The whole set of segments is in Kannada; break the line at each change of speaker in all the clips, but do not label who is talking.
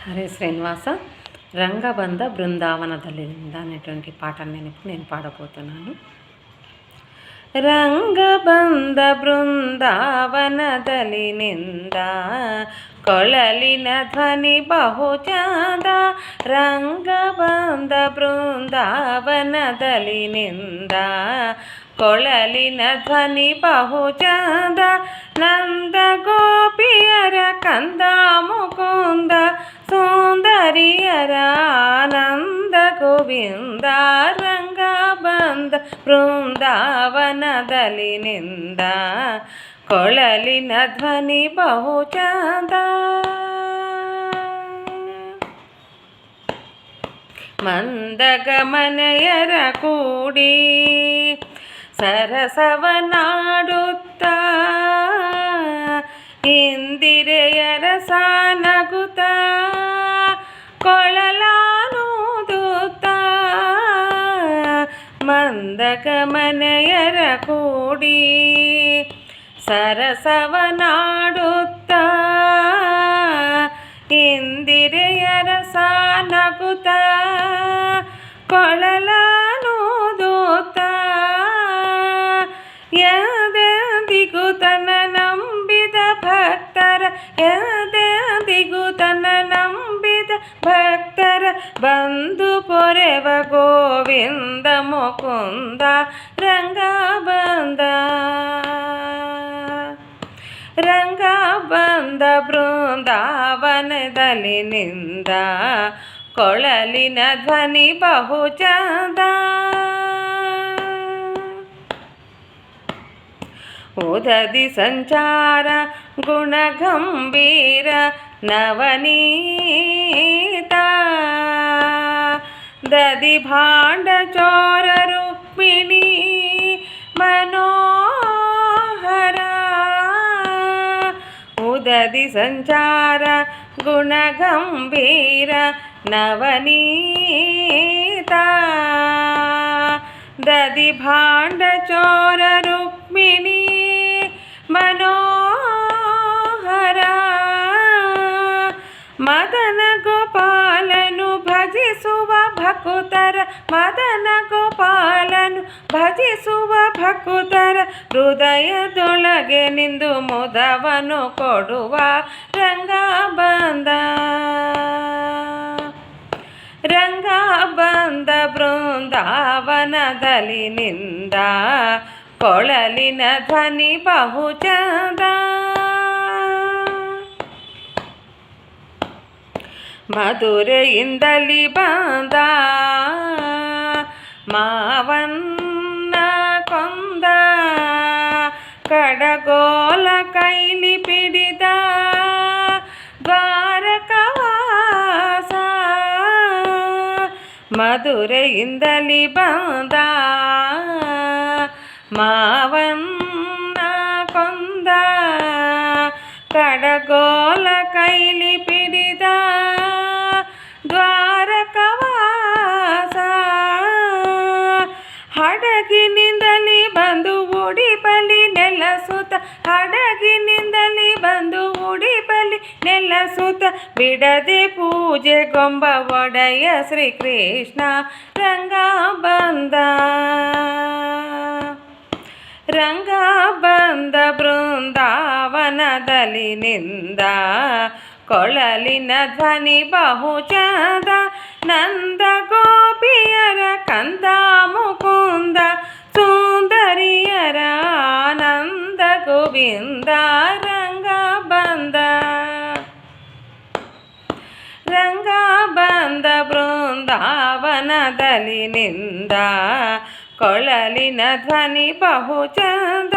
హరే శ్రీనివాస. రంగబంధ బృందావనదలినింద అనేటువంటి పాటను నేను పాడబోతున్నాను. ರಂಗಬಂಧ ಬೃಂದಾವನದಲಿನಿಂದ ಕೊಳಲಿನ ಧ್ವನಿ ಬಹು ಚಂದ. ರಂಗಬಂಧ ಬೃಂದಾವನದಲಿನಿಂದ ಕೊಳಲಿನ ಧ್ವನಿ ಬಹು ಚಂದ. ನಂದ ಗೋಪಿಯರ ಕಂದ ಮುಕುಂದ ಸುಂದರಿಯರ ಆನಂದ ಗೋವಿಂದ. ರಂಗಬಂಧ ಬೃಂದಾವನದಲಿನಿಂದ ಕೊಳಲಿನ ಧ್ವನಿ ಬಹು ಚಂದ. ಮಂದಗಮನೆಯರ ಕೂಡಿ ಸರಸವನಾಡುತ್ತ ಇಂದಿರೆಯರ ಸಾನಗುತ್ತ ಕೊಳಲಾನುದುತ್ತ. ಮಂದಗಮನೆಯರ ಕೂಡಿ ಸರಸವನಾಡುತ್ತ ಇಂದಿರೆಯರ ಸಾನಗುತ್ತ ಕೊಳಲಾನುದುತ್ತ. ಎಂದೆಂದಿಗೂ ತನ್ನ ನಂಬಿದ ಭಕ್ತರ ಎಂದೆಂದಿಗೂ ತನ್ನ ನಂಬಿದ ಭಕ್ತರ ಬಂದು ಪೊರೆವ ಗೋವಿಂದ ಮುಕುಂದ. ರಂಗಬಂಧ ರಂಗಬಂಧ ಬೃಂದಾವನದಲಿನಿಂದ ಕೊಳಲಿನ ಧ್ವನಿ ಬಹು ಚಂದ. ಉದದಿ ಸಂಚಾರ ಗುಣಗಂಭೀರ ನವನೀತ ದದಿ ಭಾಂಡ ಚೋರ ರುಕ್ಮಿಣಿ ಮನೋಹರ. ಉದದಿ ಸಂಚಾರ ಗುಣಗಂಭೀರ ನವನೀತ ದದಿ ಭಾಂಡ ಚೋರ ರುಕ್ಮಿಣಿ ಮನೋಹರ. ಮದನ ಗೋಪಾಲನು ಭಜಿಸುವ ಭಕುತರ ಮದನ ಗೋಪಾಲನು ಭಜಿಸುವ ಭಕುತರ ಹೃದಯದೊಳಗೆ ನಿಂದು ಮುದವನು ಕೊಡುವ ರಂಗಬಂಧ ರಂಗಬಂಧ ಬೃಂದಾವನದಲಿನಿಂದ ಕೊಳಲಿನ ಧ್ವನಿ ಬಹು ಚಂದ. ಮಧುರೆಯಿಂದಲಿ ಬಂದ ಮಾವನ್ನ ಕೊಂದ ಕಡಗೋಲ ಕೈಲಿ ಪಿಡಿದ ದ್ವಾರಕವಾಸ. ಮಧುರೆಯಿಂದಲಿ ಬಂದ ಮಾವನ್ನ ಕೊಂದ ಕಡಗೋಲ ಕೈಲಿ ಪಿಡಿದ ದ್ವಾರಕವಾಸ. ಹಡಗಿನಿಂದಲಿ ಬಂದು ಉಡಿಪಲಿ ನೆಲಸುತ್ತ ಹಡಗಿನಿಂದಲಿ ಬಂದು ಉಡಿಪಲಿ ನೆಲಸುತ್ತ ಬಿಡದೆ ಪೂಜೆ ಗೊಂಬ ಒಡೆಯ ಶ್ರೀಕೃಷ್ಣ. ರಂಗಬಂಧ ರಂಗಬಂಧ ಬೃಂದಾವನದಲಿನಿಂದ ಕೊಳಲಿನ ಧ್ವನಿ ಬಹು ಚಂದ. ನಂದ ಗೋಪಿಯರ ಕಂದ ಮುಕುಂದ ಸುಂದರಿಯರ ಆನಂದ ಗೋವಿಂದ. ರಂಗಬಂಧ ರಂಗಬಂಧ ಬೃಂದಾವನದಲಿನಿಂದ ಕೊಳಲಿನ ಧ್ವನಿ ಬಹು ಚಂದ.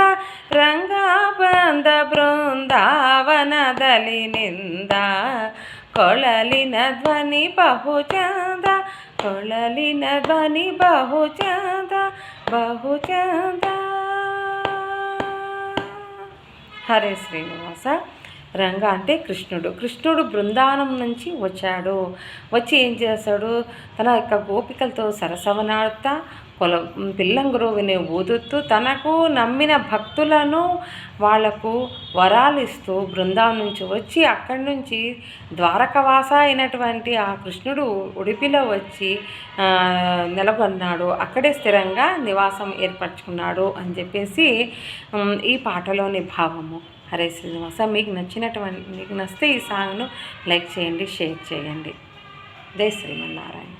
ರಂಗಬಂಧ ಬೃಂದಾವನದಲಿನಿಂದ ಕೊಳಲಿನ ಧ್ವನಿ ಬಹು ಚಂದ. ಕೊಳಲಿನ ಧ್ವನಿ ಬಹು ಚಂದ ಬಹು ಚಂದ. హరే శ్రీనివాస. రంగ అంటే కృష్ణుడు బృందావనం నుంచి వచ్చాడు. వచ్చి ఏం చేశాడు? తన యొక్క గోపికలతో సరసవనాడుతా పిల్లంగురువిని ఊదుతూ తనకు నమ్మిన భక్తులను వాళ్లకు వరాలిస్తూ బృందావనం నుంచి వచ్చి అక్కడి నుంచి ద్వారకవాస అయినటువంటి ఆ కృష్ణుడు ఉడిపిలో వచ్చి నెలకొన్నాడు, అక్కడే స్థిరంగా నివాసం ఏర్పరచుకున్నాడు అని చెప్పేసి ఈ పాటలోని భావము. హరే శ్రీనివాస. మీకు నచ్చితే ఈ సాంగ్ను లైక్ చేయండి, షేర్ చేయండి. జై శ్రీమన్నారాయణ.